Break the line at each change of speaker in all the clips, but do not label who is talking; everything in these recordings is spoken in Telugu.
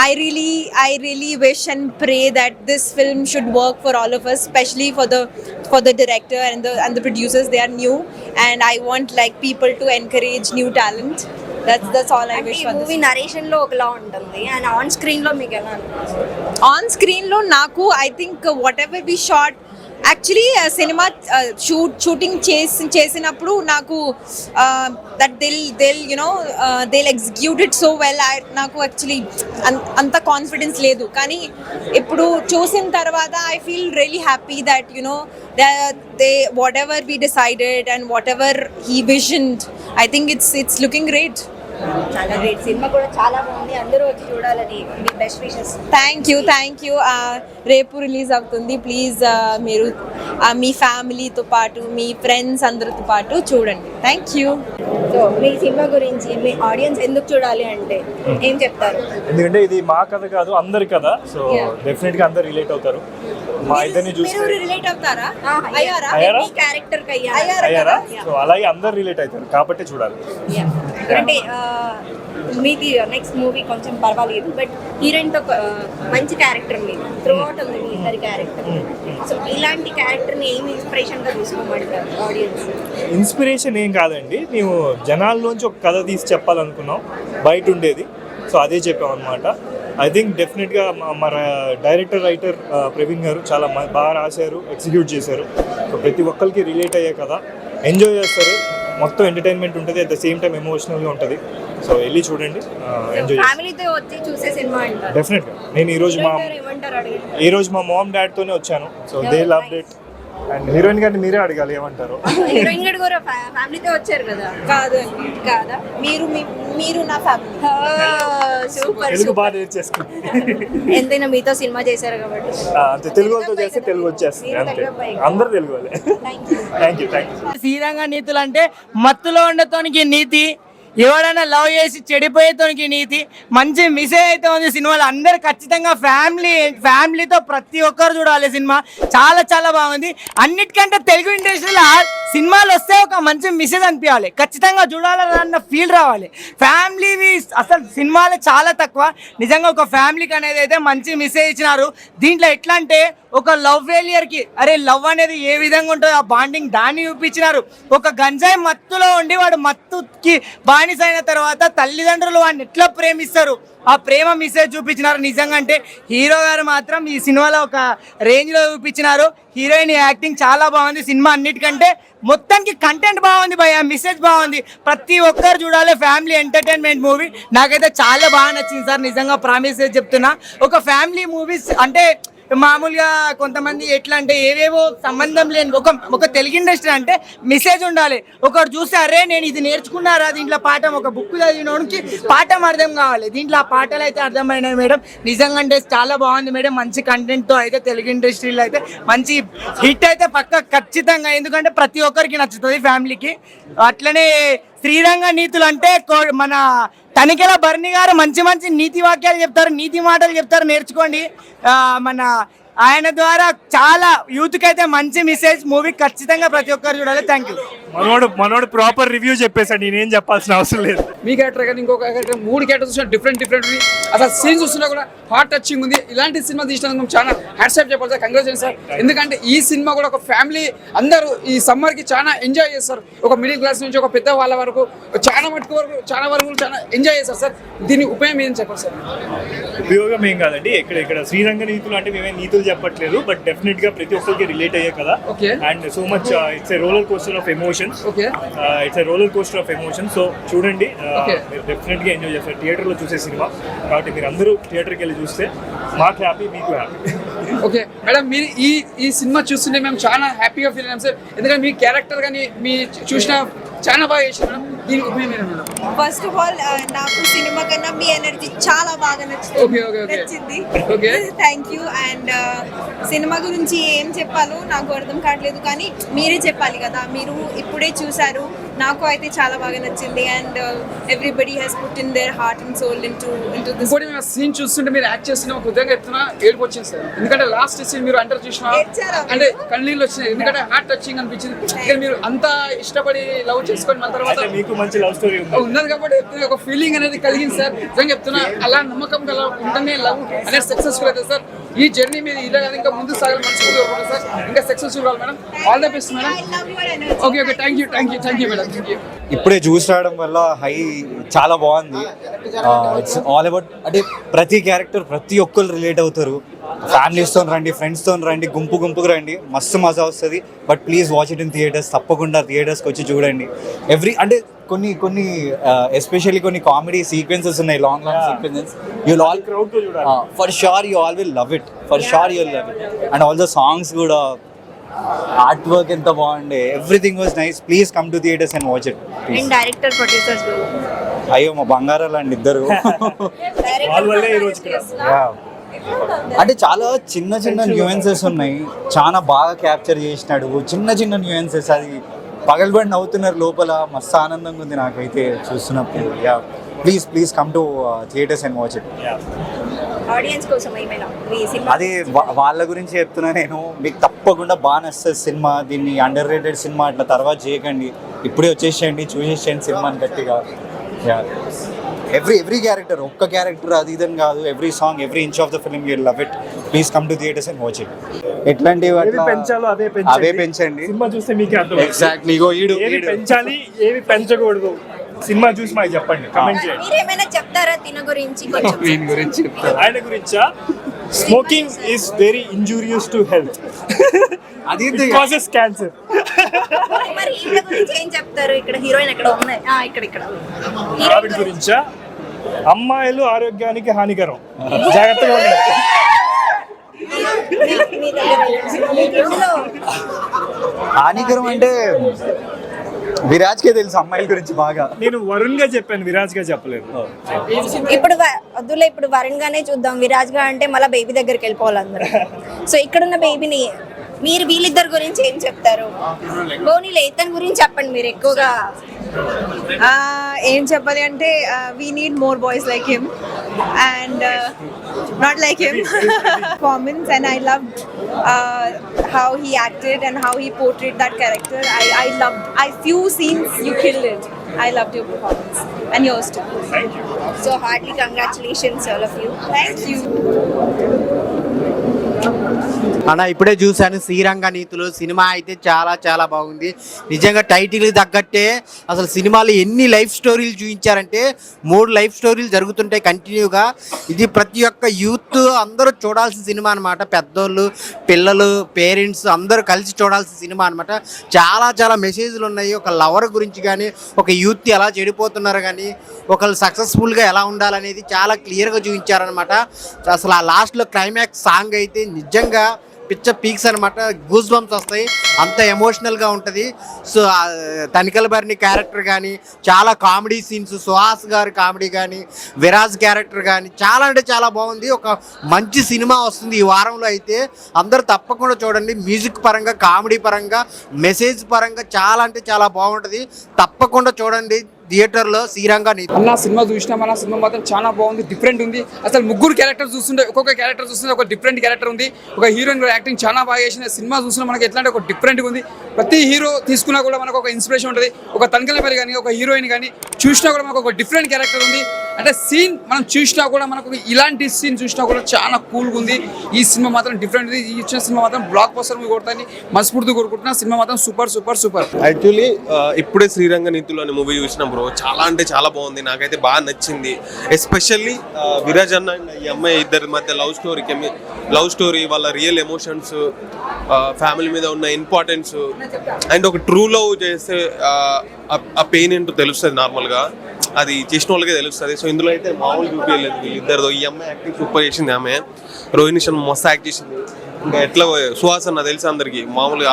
I really wish and pray that this film should work for all of us, especially for the director and the producers. They are new, and I want like people to encourage new talent. That's all I wish for this.
Movie narration లో ఒకలా ఉంటుంది అండ్ ఆన్ స్క్రీన్ లో మీకు ఎలా అనిపిస్తుంది?
On screen lo naku I think whatever we shot actually cinema shooting చేసినప్పుడు నాకు that they'll you know they'll execute it so well. నాకు actually అంత కాన్ఫిడెన్స్ లేదు, కానీ ఇప్పుడు చూసిన తర్వాత I feel really happy that you know they whatever we decided and whatever he visioned, I think it's looking great.
చాలా గ్రేట్, సినిమా కూడా చాలా బాగుంది, అందరూ వచ్చి చూడాలని మీ బెస్ట్ విషెస్.
Thank you. రేపు రిలీజ్ అవుతుంది. ప్లీజ్ మీరు మీ ఫ్యామిలీతో పాటు మీ ఫ్రెండ్స్ అందరితో పాటు చూడండి. Thank you.
So me cinema గురించి మీ ఆడియన్స్ ఎందుకు చూడాలి అంటే ఏం చెప్తారు?
ఎందుకంటే ఇది మా కథ కాదు, అందరి కథ. సో డెఫినెట్ గా అందరు రిలేట్ అవుతారు. మా ఇద్దరిని చూస్తే
మీరు రిలేట్ అవుతారా?
మీ క్యారెక్టర్ కి
అయ్యారా? సో అలాగే అందరు రిలేట్ అవుతారు కాబట్టి చూడాలి.
అంటే మీది నెక్స్ట్ మూవీ కొంచెం పర్వాలేదు, బట్ హీరోయిన్ తో మంచి క్యారెక్టర్ మీది త్రూ అవుట్ ఉంది మీ ఇద్దరి క్యారెక్టర్. సో ఇలాంటి క్యారెక్టర్ ని ఏమి ఇన్స్పిరేషన్ గా తీసుకోమంటారు ఆడియన్స్?
ఇన్స్పిరేషన్ ఏం కాదండి, మేము జనాల్లోంచి ఒక కథ తీసి చెప్పాలనుకున్నాం, బయట ఉండేది. సో అదే చెప్పాం అనమాట. ఐ థింక్ డెఫినెట్గా మన డైరెక్టర్ రైటర్ ప్రవీణ్ గారు చాలా బాగా రాశారు, ఎగ్జిక్యూట్ చేశారు. సో ప్రతి ఒక్కరికి రిలేట్ అయ్యే కదా, ఎంజాయ్ చేస్తారు. మొత్తం ఎంటర్టైన్మెంట్ ఉంటుంది, అట్ ద సేమ్ టైం ఎమోషనల్గా ఉంటుంది. సో వెళ్ళి చూడండి, ఎంజాయ్
ఫ్యామిలీతో వచ్చి చూసే సినిమా అంటారు.
డెఫినెట్గా. నేను ఈరోజు మా మామ్ డాడ్తోనే వచ్చాను. So they loved it. And heroine గారిని మీరే అడగాలి ఏమంటారు.
హీరోయిన్ గారు కూడా ఫ్యామిలీతో వచ్చారు కదా? కాదా
మీరు నా ఫ్యామిలీ.
సూపర్.
తెలుగు బాగా నేర్చేసుకుంది.
ఎంతైనా మీతో సినిమా చేశారు కాబట్టి
అంతే, తెలుగు వాళ్ళతో చేస్తే తెలుగు వచ్చేస్తుంది అంతే. అందరు తెలుగు వాళ్ళే. Thank you.
శ్రీరంగ నీతులు అంటే మత్తులో ఉండేతోనికి నీతి, ఎవడైనా లవ్ చేసి చెడిపోయేతోనికి నీతి, మంచి మిసేజ్ అయితే ఉంది సినిమాలో. అందరు ఖచ్చితంగా ఫ్యామిలీతో ప్రతి ఒక్కరు చూడాలి సినిమా. చాలా చాలా బాగుంది. అన్నిటికంటే తెలుగు ఇండస్ట్రీలో సినిమాలు వస్తే ఒక మంచి మిసేజ్ అనిపించాలి, ఖచ్చితంగా చూడాలన్న ఫీల్ రావాలి. ఫ్యామిలీ అసలు సినిమాలు చాలా తక్కువ, నిజంగా ఒక ఫ్యామిలీకి అనేది అయితే మంచి మిసేజ్ ఇచ్చినారు. దీంట్లో ఎట్లా అంటే ఒక లవ్ ఫెయిలియర్కి అరే లవ్ అనేది ఏ విధంగా ఉంటుందో ఆ బాండింగ్ దాన్ని చూపించినారు. ఒక గంజాయి మత్తులో ఉండి వాడు మత్తుకి బానిస అయిన తర్వాత తల్లిదండ్రులు వాడిని ఎట్లా ప్రేమిస్తారు, ఆ ప్రేమ మిసేజ్ చూపించినారు. నిజంగా అంటే హీరో గారు మాత్రం ఈ సినిమాలో ఒక రేంజ్లో చూపించినారు. హీరోయిన్ యాక్టింగ్ చాలా బాగుంది. సినిమా అన్నిటికంటే మొత్తానికి కంటెంట్ బాగుంది భయ్యా, మెసేజ్ బాగుంది. ప్రతి ఒక్కరు చూడాలి, ఫ్యామిలీ ఎంటర్టైన్మెంట్ మూవీ. నాకైతే చాలా బాగా నచ్చింది సార్, నిజంగా ప్రామిస్ చెప్తున్నా. ఒక ఫ్యామిలీ మూవీస్ అంటే మామూలుగా కొంతమంది ఎట్లా అంటే ఏవేవో సంబంధం లేని ఒక తెలుగు ఇండస్ట్రీ అంటే మెసేజ్ ఉండాలి. ఒకరు చూస్తే అరే నేను ఇది నేర్చుకున్నారా దీంట్లో పాఠం, ఒక బుక్ చదివినోడికి పాఠం అర్థం కావాలి. దీంట్లో ఆ పాటలు అయితే అర్థమైనాయి మేడం. నిజంగా అంటే చాలా బాగుంది మేడం. మంచి కంటెంట్తో అయితే తెలుగు ఇండస్ట్రీలో అయితే మంచి హిట్ అయితే పక్క ఖచ్చితంగా, ఎందుకంటే ప్రతి ఒక్కరికి నచ్చుతుంది ఫ్యామిలీకి. అట్లనే శ్రీరంగ నీతులు అంటే మన తనికెల భరణి గారు మంచి మంచి నీతి వాక్యాలు చెప్తారు, నీతి మాటలు చెప్తారు, నేర్చుకోండి. మన ఆయన ద్వారా చాలా యూత్కి అయితే మంచి మెసేజ్. మూవీ ఖచ్చితంగా ప్రతి ఒక్కరు చూడాలి. Thank you.
మనోడు ప్రాపర్ రివ్యూ చెప్పేసాడు, నేనేం చెప్పాల్సిన అవసరం లేదు.
మీ క్యారెక్టర్ కానీ ఇంకొక క్యారెక్టర్, 3 క్యారెక్టర్స్ చూసినా డిఫరెంట్ అసలు సీన్స్ చూస్తున్నా కూడా హార్ట్ టచింగ్ ఉంది. ఇలాంటి సినిమా తీసినందుకు చాలా హ్యాట్సాప్ చెప్పాలి సార్, కంగ్రాచులేషన్ సార్. ఎందుకంటే ఈ సినిమా కూడా ఒక ఫ్యామిలీ అందరూ ఈ సమ్మర్కి చాలా ఎంజాయ్ చేస్తారు. ఒక మిడిల్ క్లాస్ నుంచి ఒక పెద్ద వాళ్ళ వరకు చాలా వరకు చాలా ఎంజాయ్ చేస్తారు సార్. దీని ఉపయోగం ఏం చెప్పాలి సార్?
ఉపయోగం ఏం కాదండి, ఇక్కడ శ్రీరంగ నీతులు అంటే మేమే నీతులు చెప్పట్లేదు, బట్ డెఫినెట్ గా ప్రతి ఒక్కరికి రిలేట్ అయ్యే కదా. And so much it's a roller coaster of emotions. It's a roller coaster of emotions. So చూడండి, మీరు డెఫినెట్ గా ఎంజాయ్ చేస్తారు. థియేటర్ లో చూసే సినిమా కాబట్టి మీరు అందరూ థియేటర్కి వెళ్ళి చూస్తే మాకు హ్యాపీ, మీకు హ్యాపీ.
ఓకే మేడం, మీరు ఈ సినిమా చూస్తుంటే మేము చాలా హ్యాపీగా ఫీల్ అయ్యాం సార్. ఎందుకంటే మీ క్యారెక్టర్ కానీ మీ చూసిన చాలా బాగా చేశారు మేడం. దీనికి ఉపయోగం మేడం?
ఫస్ట్ ఆఫ్ ఆల్ నాకు సినిమా కన్నా మీ ఎనర్జీ చాలా బాగా నచ్చింది. Thank you. అండ్ సినిమా గురించి ఏం చెప్పాలో నాకు అర్థం కావట్లేదు, కానీ మీరే చెప్పాలి కదా, మీరు ఇప్పుడే చూసారు. నాకు అయితే చాలా బాగా నచ్చింది and everybody has put in their heart and soul into this.
ఇంకోటి మేము సీన్ చూస్తుంటే మీరు యాక్ట్ చేస్తున్న ఒక విధంగా చెప్తున్నా ఏడుపు వచ్చింది సార్. ఎందుకంటే లాస్ట్ సీన్ మీరు అంటారు చూసిన అంటే కన్నీళ్ళు వచ్చినాయి, ఎందుకంటే హార్ట్ టచింగ్ అనిపించింది. ఇక్కడ మీరు అంతా ఇష్టపడి లవ్ చేసుకొని మన తర్వాత
మీకు మంచి లవ్ స్టోరీ
ఉన్నది కాబట్టి చెప్తున్నా, ఒక ఫీలింగ్ అనేది కలిగింది సార్. నిజంగా చెప్తున్నా, అలా నమ్మకం గల ఉంటేనే లవ్ అనేది సక్సెస్ఫుల్ అవుతుంది సార్. ఈ జర్నీ మీద ఇలా ఇంకా ముందు సాగాలి మనస్ఫూర్తిగా సార్. ఇంకా సక్సెస్ఫుల్ కావాలి madam. All the best madam. Okay okay, thank you madam, thank you.
ఇప్పుడే చూసి రావడం వల్ల హై చాలా బాగుంది. ఇట్స్ ఆల్ అబౌట్ అంటే ప్రతి క్యారెక్టర్ ప్రతి ఒక్కరు రిలేట్ అవుతారు. ఫ్యామిలీస్తో రండి, ఫ్రెండ్స్తో రండి, గుంపుగా రండి, మస్తు మజా వస్తుంది. But please watch it in theatres. తప్పకుండా థియేటర్స్కి వచ్చి చూడండి. అంటే కొన్ని ఎస్పెషల్లీ కొన్ని కామెడీ సీక్వెన్సెస్ ఉన్నాయి, long sequences. You'll all for sure you all will love it, for sure you'll love it. And all the songs కూడా, ఆర్ట్ వర్క్ ఎంత బాగుండే, everything was nice. Please come to theaters and watch it.
And director producers
అయ్యో మా బంగారాలు అండి ఇద్దరు.
వాళ్ళ వల్లే ఈ రోజు ఇక్కడ.
అంటే చాలా చిన్న న్యూయెన్సెస్ ఉన్నాయి, చాలా బాగా క్యాప్చర్ చేసినాడు. చిన్న న్యూయెన్సెస్, అది పగలబడి అవుతున్నారు లోపల. మస్తు ఆనందంగా ఉంది నాకైతే చూస్తున్నప్పుడు. Yeah, please come to theaters and watch it.
Audience కోసం ఏమైనా మీ సినిమా
అది వాళ్ళ గురించి చెప్తున్నా నేను. మీకు తప్పకుండా బాగా నచ్చుతుంది సినిమా. దీన్ని అండర్ రేటెడ్ సినిమా అట్లా తర్వాత చేయకండి, ఇప్పుడే వచ్చేసేయండి, చూసేసేయండి సినిమాని గట్టిగా. యా, ఎవ్రీ క్యారెక్టర్, ఒక్క క్యారెక్టర్ అది ఇదని కాదు, every song, every inch of the film you love it. Please come to theaters and watch it. ఎట్లాంటివి
పెంచాలో
అవే పెంచండి.
సినిమా చూస్తే మీకే అర్థం.
ఎగ్జాక్ట్లీ.
ఏవి పెంచాలి, ఏవి పెంచకూడదు, సినిమా చూసి మాకు చెప్పండి, కమెంట్ చేయండి.
మీరేమైనా చెప్తారా తిన గురించి కొంచెం?
దీని గురించి
ఆయన గురించా? Smoking is very injurious to health.
అది
కాజెస్ క్యాన్సర్.
మరి హీరో గురించి ఏం చెప్తారు? ఇక్కడ హీరోయిన్ ఎక్కడ ఉన్నాయి? ఇక్కడ
ఆవిడ గురించా? అమ్మాయిలు ఆరోగ్యానికి హానికరం, జాగ్రత్తగా ఉండండి.
హానికరం అంటే విరాజ్కే తెలుసు అమ్మాయిల గురించి బాగా.
నేను వరుణ్ గా చెప్పాను, విరాజ్ గా చెప్పలేదు.
ఇప్పుడు వద్దులే, ఇప్పుడు వరుణ్ గానే చూద్దాం. విరాజ్ గా అంటే మళ్ళీ బేబీ దగ్గరికి వెళ్ళిపోవాలి అందరూ. సో ఇక్కడున్న బేబీని మీరు వీళ్ళిద్దరి గురించి ఏం చెప్తారు? బోనీలే ఇతని గురించి చెప్పండి మీరు ఎక్కువగా.
ఏం చెప్పాలి అంటే we need more boys like him and not like him. Performance, and I loved how he acted and how he portrayed that character. I few scenes you killed it. I loved your performance and yours too.
Thank you.
So heartily congratulations all of you.
Thank you.
అన్న ఇప్పుడే చూశాను శ్రీరంగ నీతులు సినిమా. అయితే చాలా బాగుంది నిజంగా. టైటిల్ తగ్గట్టే అసలు సినిమాలో ఎన్ని లైఫ్ స్టోరీలు చూపించారంటే 3 లైఫ్ స్టోరీలు జరుగుతుంటాయి కంటిన్యూగా. ఇది ప్రతి ఒక్క యూత్ అందరూ చూడాల్సిన సినిమా అనమాట. పెద్దోళ్ళు, పిల్లలు, పేరెంట్స్ అందరూ కలిసి చూడాల్సిన సినిమా అనమాట. చాలా మెసేజ్లు ఉన్నాయి. ఒక లవర్ గురించి కానీ, ఒక యూత్ ఎలా చెడిపోతున్నారు కానీ, ఒకళ్ళు సక్సెస్ఫుల్గా ఎలా ఉండాలనేది చాలా క్లియర్గా చూపించారనమాట. అసలు ఆ లాస్ట్లో క్లైమాక్స్ సాంగ్ అయితే నిజంగా పిక్చర్ పీక్స్ అనమాట. గూస్ బంప్స్ వస్తాయి, అంత ఎమోషనల్గా ఉంటుంది. సో తనికల భరణి క్యారెక్టర్ కానీ, చాలా కామెడీ సీన్స్, సుహాస్ గారి కామెడీ కానీ, విరాజ్ క్యారెక్టర్ కానీ చాలా అంటే చాలా బాగుంది. ఒక మంచి సినిమా వస్తుంది ఈ వారంలో. అయితే అందరూ తప్పకుండా చూడండి. మ్యూజిక్ పరంగా, కామెడీ పరంగా, మెసేజ్ పరంగా చాలా అంటే చాలా బాగుంటుంది. తప్పకుండా చూడండి థియేటర్లో శ్రీరంగ నీతి.
అన్న సినిమా చూసినా మన సినిమా మాత్రం చాలా బాగుంది, డిఫరెంట్ ఉంది. అసలు 3 క్యారెక్టర్ చూస్తుంటే ఒక్కొక్క క్యారెక్టర్ చూస్తుంటే ఒక డిఫరెంట్ క్యారెక్టర్ ఉంది. ఒక హీరోయిన్ యాక్టింగ్ చాలా బాగా చేసిన సినిమా చూసినా మనకి ఎట్లా అంటే ఒక డిఫరెంట్గా ఉంది. ప్రతి హీరో తీసుకున్నా కూడా మనకు ఒక ఇన్స్పిరేషన్ ఉంటుంది. ఒక తనికల పేరు కానీ, ఒక హీరోయిన్ కానీ చూసినా కూడా మనకు ఒక డిఫరెంట్ క్యారెక్టర్ ఉంది. అంటే సీన్ మనం చూసినా కూడా మనకు ఇలాంటి సీన్ చూసినా కూడా చాలా కూల్గా ఉంది. ఈ సినిమా మాత్రం డిఫరెంట్ ఉంది. ఈ ఇచ్చిన సినిమా మాత్రం బ్లాక్ బస్టర్ మూవీ కొడతాను మనస్ఫూర్తి కోరుకుంటున్నా. సినిమా మాత్రం సూపర్.
యాక్చువల్లీ ఇప్పుడే శ్రీరంగ నీతులు అనే మూవీ చూసిన బ్రో, చాలా అంటే చాలా బాగుంది. నాకైతే బాగా నచ్చింది. ఎస్పెషల్లీ విరాజ్ అన్న అండ్ ఈ అమ్మాయి ఇద్దరి మధ్య లవ్ స్టోరీ, వాళ్ళ రియల్ ఎమోషన్స్, ఫ్యామిలీ మీద ఉన్న ఇంపార్టెన్స్, అండ్ ఒక ట్రూ లవ్ చేస్తే ఆ పెయిన్ ఏంటో తెలుస్తుంది. నార్మల్గా అది చేసిన వాళ్ళకే తెలుస్తుంది. సో ఇందులో అయితే మామూలు చూపించలేదు వీళ్ళిద్దరితో. ఈ అమ్మాయి యాక్టింగ్ సూపర్ చేసింది. ఆమె రోహిణి శర్మ మస్తు యాక్ట్ చేసింది. ఇంకా ఎట్లా సుహాస్ అన్న తెలుసు అందరికి, మామూలుగా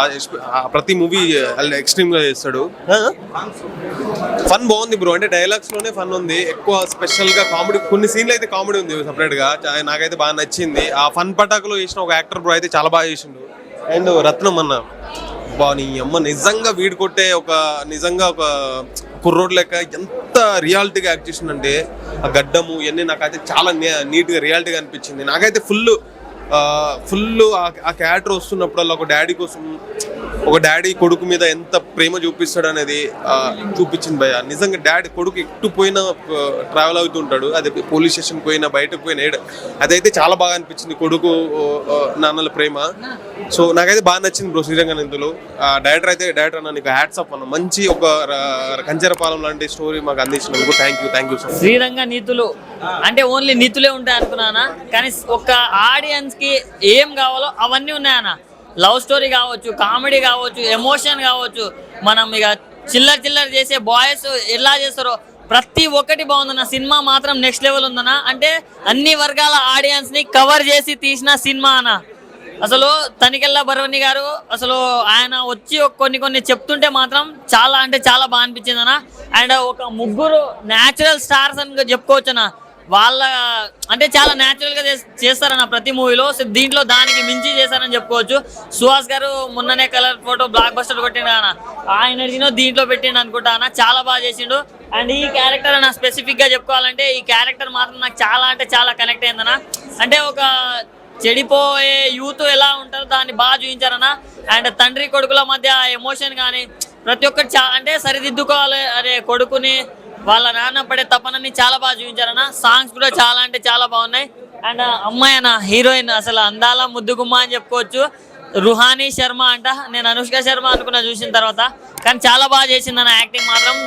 ప్రతి మూవీ ఎక్స్ట్రీమ్గా చేస్తాడు. ఫన్ బాగుంది బ్రో. అంటే డైలాగ్స్ లోనే ఫన్ ఉంది. ఎక్కువ స్పెషల్ గా కామెడీ, కొన్ని సీన్లు అయితే కామెడీ ఉంది సపరేట్ గా. నాకైతే బాగా నచ్చింది. ఆ ఫన్ పటాకులో చేసిన ఒక యాక్టర్ బ్రో అయితే చాలా బాగా చేసిండు. అండ్ రత్నం అన్న నీ అమ్మ నిజంగా వీడు కొట్టే నిజంగా ఒక కుర్రోడ్ లెక్క ఎంత రియాలిటీగా యాక్ట్ చేసిందంటే ఆ గడ్డము ఇవన్నీ నాకైతే చాలా నీట్గా రియాలిటీగా అనిపించింది. నాకైతే ఫుల్ ఆ క్యారెక్టర్ వస్తున్నప్పుడల్లా ఒక డాడీ కొడుకు మీద ఎంత ప్రేమ చూపిస్తాడు అనేది చూపించింది భయ్య. నిజంగా డాడీ కొడుకు ఎటు పోయినా ట్రావెల్ అవుతుంటాడు, అది పోలీస్ స్టేషన్ పోయినా బయటకు పోయినా అదైతే చాలా బాగా అనిపించింది కొడుకు నాన్నల ప్రేమ. సో నాకైతే బాగా నచ్చింది బ్రో శ్రీరంగ నిందులు. డైరెక్టర్ అన్న నీకు హ్యాట్స్ ఆఫ్ అన్న, మంచి ఒక కంచెరపాలెం లాంటి స్టోరీ మాకు అందించినందుకు thank you so much.
Sriranga Neethulu అంటే ఓన్లీ నీతులే ఉంటాయి అనుకున్నానా, కానీ ఒక ఆడియన్స్ కి ఏం కావాలో అవన్నీ ఉన్నాయన్న. లవ్ స్టోరీ కావచ్చు, కామెడీ కావచ్చు, ఎమోషన్ కావచ్చు, మనం ఇక చిల్లర చేసే బాయ్స్ ఎలా చేస్తారో ప్రతి ఒక్కటి బాగుందన్న. సినిమా మాత్రం నెక్స్ట్ లెవెల్ ఉందన్న. అంటే అన్ని వర్గాల ఆడియన్స్ ని కవర్ చేసి తీసిన సినిమా అన్న. అసలు తనికెళ్ళ భరణి గారు అసలు ఆయన వచ్చి కొన్ని చెప్తుంటే మాత్రం చాలా అంటే చాలా బాగా అనిపించింది అన్న. అండ్ ఒక ముగ్గురు న్యాచురల్ స్టార్స్ అని చెప్పుకోవచ్చు అన్న. వాళ్ళ అంటే చాలా న్యాచురల్ గా చేస్తారన్న ప్రతి మూవీలో. సో దీంట్లో దానికి మించి చేశారని చెప్పుకోవచ్చు. సుహాస్ గారు మొన్ననే కలర్ ఫోటో బ్లాక్ బస్టర్ కొట్టిండు అన్న, ఆ ఎనర్జీనో దీంట్లో పెట్టిండు అనుకుంటా అన్న. చాలా బాగా చేసిండు. అండ్ ఈ క్యారెక్టర్ అన్న స్పెసిఫిక్ గా చెప్పుకోవాలంటే ఈ క్యారెక్టర్ మాత్రం నాకు చాలా అంటే చాలా కనెక్ట్ అయిందన్న. అంటే ఒక చెడిపోయే యూత్ ఎలా ఉంటారో దాన్ని బాగా చూపించారన్న. అండ్ తండ్రి కొడుకుల మధ్య ఎమోషన్ కానీ ప్రతి ఒక్కటి అంటే సరిదిద్దుకోవాలి అనే కొడుకుని వాళ్ళ నాన్న పడే తపనని చాలా బాగా చూపించారన్న. సాంగ్స్ కూడా చాలా అంటే చాలా బాగున్నాయి. అండ్ అమ్మాయి అన్న హీరోయిన్ అసలు అందాల ముద్దుగుమ్మ అని చెప్పుకోవచ్చు. రుహానీ శర్మ అంట, నేను అనుష్క శర్మ అనుకున్నా చూసిన తర్వాత, కానీ చాలా బాగా చేసింది అన్న. యాక్టింగ్ మాత్రం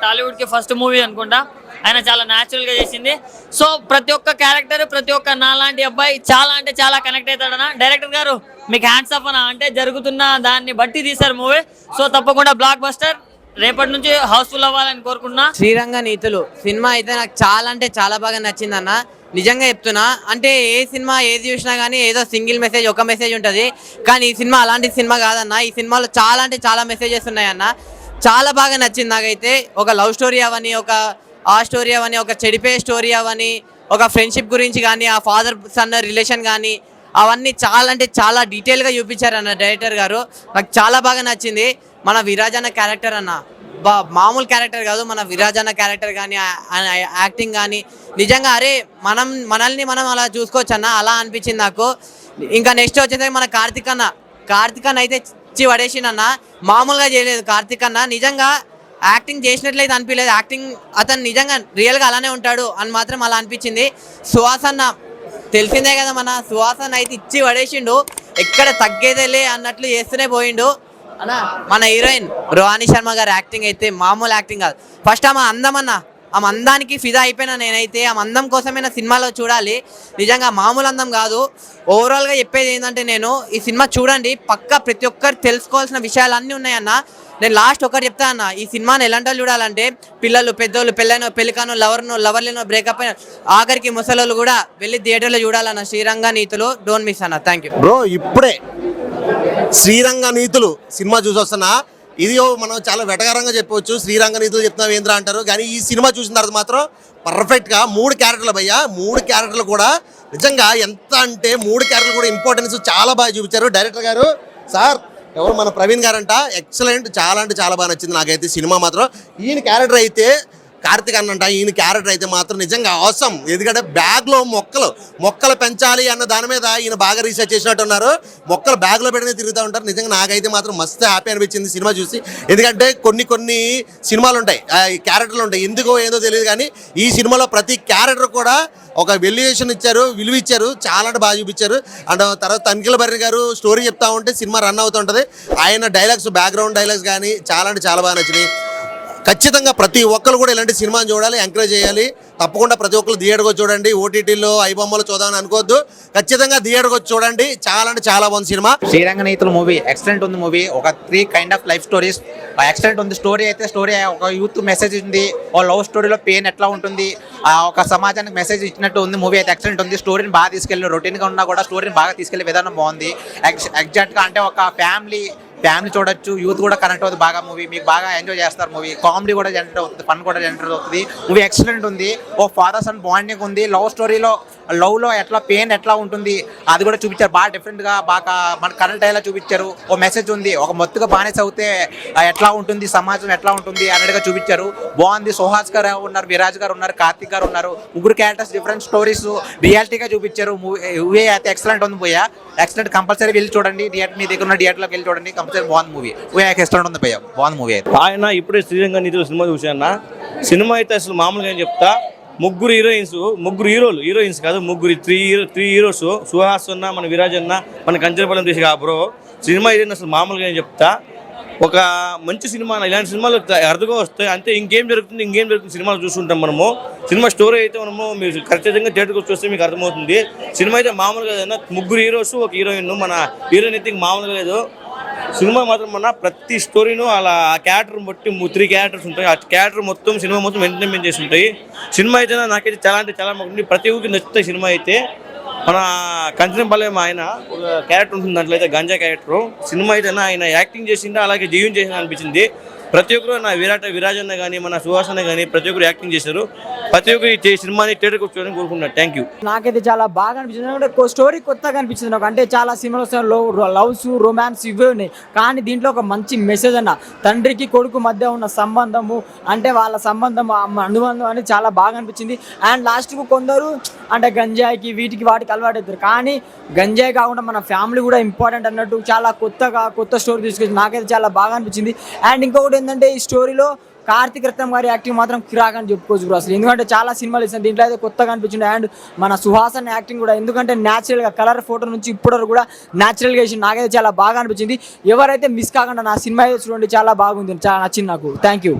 టాలీవుడ్ కి ఫస్ట్ మూవీ అనుకుంటా. ఆయన చాలా న్యాచురల్ గా చేసింది. సో ప్రతి ఒక్క క్యారెక్టర్, ప్రతి ఒక్క నాలాంటి అబ్బాయి చాలా అంటే చాలా కనెక్ట్ అవుతాడన్న. డైరెక్టర్ గారు మీకు హ్యాండ్స్ ఆఫ్ అన్న. అంటే జరుగుతున్న దాన్ని బట్టి తీశారు మూవీ. సో తప్పకుండా బ్లాక్ బస్టర్ రేపటి నుంచి హౌస్ఫుల్ అవ్వాలని కోరుకుంటున్నా.
శ్రీరంగ నీతులు సినిమా అయితే నాకు చాలా అంటే చాలా బాగా నచ్చింది అన్న. నిజంగా చెప్తున్నా, అంటే ఏ సినిమా ఏది చూసినా కానీ ఏదో సింగిల్ మెసేజ్, ఒక మెసేజ్ ఉంటుంది. కానీ ఈ సినిమా అలాంటి సినిమా కాదన్న. ఈ సినిమాలో చాలా అంటే చాలా మెసేజెస్ ఉన్నాయన్న. చాలా బాగా నచ్చింది నాకైతే. ఒక లవ్ స్టోరీ అవని, ఒక ఆ స్టోరీ అవని, ఒక చెడిపోయే స్టోరీ అవని, ఒక ఫ్రెండ్షిప్ గురించి కానీ, ఆ ఫాదర్ సన్ రిలేషన్ కానీ, అవన్నీ చాలా అంటే చాలా డీటెయిల్గా చూపించారు అన్న డైరెక్టర్ గారు. నాకు చాలా బాగా నచ్చింది. మన విరాజ్ అన్న క్యారెక్టర్ అన్న మామూలు క్యారెక్టర్ కాదు. మన విరాజ్ అన్న క్యారెక్టర్ కానీ, యాక్టింగ్ కానీ నిజంగా అరే మనల్ని మనం అలా చూసుకోవచ్చు అన్న, అలా అనిపించింది నాకు. ఇంకా నెక్స్ట్ వచ్చేసరికి మన కార్తిక్ అన్న అయితే ఇచ్చి పడేసిండన్న. మామూలుగా చేయలేదు కార్తిక్ అన్న. నిజంగా యాక్టింగ్ చేసినట్లయితే అనిపించలేదు. యాక్టింగ్ అతను నిజంగా రియల్గా అలానే ఉంటాడు అని మాత్రం అలా అనిపించింది. సుహాస్ అన్న తెలిసిందే కదా, మన సుహాస్ అన్న అయితే ఇచ్చి పడేసిండు. ఎక్కడ తగ్గేదేలే అన్నట్లు చేస్తూనే పోయిండు అన్న. మన హీరోయిన్ రుహానీ శర్మ గారు యాక్టింగ్ అయితే మామూలు యాక్టింగ్ కాదు. ఫస్ట్ ఆమె అందం అన్న, ఆమె అందానికి ఫిదా అయిపోయినా నేనైతే. ఆమె అందం కోసమే నా సినిమాలో చూడాలి. నిజంగా మామూలు అందం కాదు. ఓవరాల్గా చెప్పేది ఏంటంటే, నేను ఈ సినిమా చూడండి, పక్కా ప్రతి ఒక్కరు తెలుసుకోవాల్సిన విషయాలు అన్నీ ఉన్నాయన్న. నేను లాస్ట్ ఒకటి చెప్తా అన్న, ఈ సినిమాని ఎలాంటి వాళ్ళు చూడాలంటే పిల్లలు, పెద్దోళ్ళు, పెళ్ళికాను, లవర్ లేనో, బ్రేకప్ అయిన, ఆఖరికి ముసలోళ్ళు కూడా వెళ్ళి థియేటర్లో చూడాలన్న శ్రీరంగ నీతులు. డోంట్ మిస్ అన్న. Thank you
bro. ఇప్పుడే శ్రీరంగ నీతులు సినిమా చూసి వస్తున్నా. ఇది మనం చాలా వెటకారంగా చెప్పవచ్చు, శ్రీరంగ నీతులు చెప్తున్నాం ఏంద్ర అంటారు, కానీ ఈ సినిమా చూసిన తర్వాత మాత్రం పర్ఫెక్ట్గా 3 క్యారెక్టర్లు భయ్యా. 3 క్యారెక్టర్లు కూడా నిజంగా ఎంత అంటే 3 క్యారెక్టర్లు కూడా ఇంపార్టెన్స్ చాలా బాగా చూపించారు డైరెక్టర్ గారు. సార్ ఎవరు మన ప్రవీణ్ గారంట, ఎక్సలెంట్. చాలా అంటే చాలా బాగా నచ్చింది నాకైతే సినిమా మాత్రం. ఈయన క్యారెక్టర్ అయితే కార్తిక్ అన్నంట, ఈయన క్యారెక్టర్ అయితే మాత్రం నిజంగా అవసరం. ఎందుకంటే బ్యాగ్లో మొక్కలు పెంచాలి అన్న దాని మీద ఈయన బాగా రీసెర్చ్ చేసినట్టున్నారు. మొక్కలు బ్యాగ్లో పెడితే తిరుగుతూ ఉంటారు. నిజంగా నాకైతే మాత్రం మస్తు హ్యాపీ అనిపించింది సినిమా చూసి. ఎందుకంటే కొన్ని సినిమాలు ఉంటాయి, క్యారెక్టర్లు ఉంటాయి, ఎందుకో ఏదో తెలియదు, కానీ ఈ సినిమాలో ప్రతి క్యారెక్టర్ కూడా ఒక వెల్యుయేషన్ ఇచ్చారు, విలువ ఇచ్చారు. చాలా అంటే బాగా చూపించారు. అండ్ తర్వాత తనిఖీల భరణి గారు స్టోరీ చెప్తా ఉంటే సినిమా రన్ అవుతుంటుంది. ఆయన డైలాగ్స్, బ్యాక్గ్రౌండ్ డైలాగ్స్ కానీ చాలా అంటే చాలా బాగా నచ్చినాయి. ఖచ్చితంగా ప్రతి ఒక్కరు కూడా ఇలాంటి సినిమాని చూడాలి, ఎంకరేజ్ చేయాలి. తప్పకుండా ప్రతి ఒక్కరు థియేటర్కి వచ్చి చూడండి. ఓటీటీలో ఐబొమ్మలో చూద్దామని అనుకోవద్దు, ఖచ్చితంగా థియేటర్కి వచ్చి చూడండి. చాలా అంటే చాలా బాగుంది సినిమా.
శ్రీరంగ నీతులు మూవీ ఎక్సలెంట్ ఉంది. మూవీ ఒక 3 kind of life stories excellent ఉంది. స్టోరీ ఒక యూత్ మెసేజ్ ఉంది. ఒక లవ్ స్టోరీలో పెయిన్ ఎట్లా ఉంటుంది, ఒక సమాజానికి మెసేజ్ ఇచ్చినట్టు ఉంది. మూవీ అయితే ఎక్సలెంట్ ఉంది. స్టోరీని బాగా తీసుకెళ్ళి, రొటీన్గా ఉన్నా కూడా స్టోరీని బాగా తీసుకెళ్లే విధానం బాగుంది. ఎగ్జాక్ట్గా అంటే ఒక ఫ్యామిలీ ఫ్యామిలీ చూడొచ్చు, యూత్ కూడా కనెక్ట్ అవుతుంది బాగా మూవీ. మీకు బాగా ఎంజాయ్ చేస్తారు మూవీ. కామెడీ కూడా జనరేట్ అవుతుంది, ఫన్ కూడా జనరేట్ అవుతుంది. మూవీ ఎక్సలెంట్ ఉంది. ఓ ఫాదర్ సన్ బాండింగ్ ఉంది. లవ్ స్టోరీలో లవ్లో ఎట్లా పెయిన్ ఎట్లా ఉంటుంది అది కూడా చూపించారు బాగా డిఫరెంట్గా, బాగా మన కరెంట్ అయ్యేలా చూపించారు. ఓ మెసేజ్ ఉంది, ఒక మొత్తుగా బానిస అవుతే ఎట్లా ఉంటుంది, సమాజం ఎట్లా ఉంటుంది అన్నట్టుగా చూపించారు. బాగుంది. సుహాస్ గారు ఉన్నారు, విరాజ్ గారు ఉన్నారు, కార్తిక్ గారు ఉన్నారు. ముగ్గురు క్యారెక్టర్స్ డిఫరెంట్ స్టోరీస్ రియాలిటీగా చూపించారు. మూవీ అయితే ఎక్సలెంట్ ఉంది భయ్యా, ఎక్సలెంట్. కంపల్సరీ వెళ్ళి చూడండి. థియేటర్ మీ దగ్గర ఉన్న థియేటర్లోకి వెళ్ళి చూడండి, కంపల్సరీ బాగుంది మూవీ. మూవీ ఎక్సలెంట్ ఉంది భయ్యా, బాగుంది మూవీ అయితే.
ఆయన ఇప్పుడే శ్రీరంగ నీతులు సినిమా చూశాను. సినిమా అయితే అసలు మామూలుగా ఏం చెప్తా, ముగ్గురు హీరోయిన్స్ కాదు, త్రీ హీరోస్, సుహాస్ అన్న, మన విరాజ్ అన్న, మన కంచరపాలెం తీసి బ్రో. సినిమా అయితే అసలు మామూలుగా ఏం చెప్తా, ఒక మంచి సినిమా. ఇలాంటి సినిమాలు అర్థంగా వస్తాయి అంతే. ఇంకేం జరుగుతుంది సినిమాలు చూస్తుంటాం మనము. సినిమా స్టోరీ అయితే మనము మీరు ఖచ్చితంగా థియేటర్కి వచ్చి వస్తే మీకు అర్థమవుతుంది. సినిమా అయితే మామూలుగా ఏదైనా ముగ్గురు హీరోస్, ఒక హీరోయిన్. మన హీరోయిన్ అయితే మామూలుగా లేదు. సినిమా మాత్రం మన ప్రతి స్టోరీను అలా ఆ క్యారెక్టర్ బట్టి 3 క్యారెక్టర్స్ ఉంటాయి. ఆ క్యారెక్టర్ మొత్తం సినిమా మొత్తం ఎంటర్టైన్మెంట్ చేసి ఉంటాయి. సినిమా అయితే నాకైతే చాలా అంటే చాలా బాగుంది. ప్రతి ఒక్కరికి నచ్చుతాయి సినిమా అయితే. మన కంచనపాలెం ఆయన ఒక క్యారెక్టర్ ఉంటుంది దాంట్లో అయితే, గంజా క్యారెక్టర్. సినిమా అయితే ఆయన యాక్టింగ్ చేసిందా అలాగే జీవం చేసిందా అనిపించింది. ప్రతి ఒక్కరు నా విరాజ్ అన్న కానీ, మన సుహాస్ అన్న కానీ ప్రతి ఒక్కరు యాక్టింగ్ చేశారు. ప్రతి ఒక్కరు ఈ సినిమాని థియేటర్కి వచ్చారని కోరుకుంటున్నాను. Thank you.
నాకైతే చాలా బాగా అనిపించింది. అంటే స్టోరీ కొత్తగా అనిపించింది నాకు. అంటే చాలా సినిమాలు లవ్స్, రొమాన్స్ ఇవే ఉన్నాయి, కానీ దీంట్లో ఒక మంచి మెసేజ్ అన్న, తండ్రికి కొడుకు మధ్య ఉన్న సంబంధము, అంటే వాళ్ళ సంబంధం అనుబంధం అనేది చాలా బాగా అనిపించింది. అండ్ లాస్ట్కు కొందరు అంటే గంజాయికి వీటికి వాటికి అలవాటు అవుతారు, కానీ గంజాయి కాకుండా మన ఫ్యామిలీ కూడా ఇంపార్టెంట్ అన్నట్టు చాలా కొత్త స్టోరీ తీసుకొచ్చి నాకైతే చాలా బాగా అనిపించింది. అండ్ ఇంకొకటి ఏంటంటే ఈ స్టోరీలో కార్తిక్ రత్నం గారి యాక్టింగ్ మాత్రం కిరాక్ అని చెప్పుకోవచ్చు బ్రో. అసలు ఎందుకంటే చాలా సినిమాలు ఇస్తాను, దీంట్లో అయితే కొత్తగా అనిపించింది. అండ్ మన సుహాసన్ యాక్టింగ్ కూడా, ఎందుకంటే న్యాచురల్గా కలర్ ఫోటో నుంచి ఇప్పటివరకు కూడా న్యాచురల్గా వేసి నాకైతే చాలా బాగా అనిపించింది. ఎవరైతే మిస్ కాకుండా నా సినిమా చూడండి, చాలా బాగుంది, చాలా నచ్చింది నాకు. Thank you.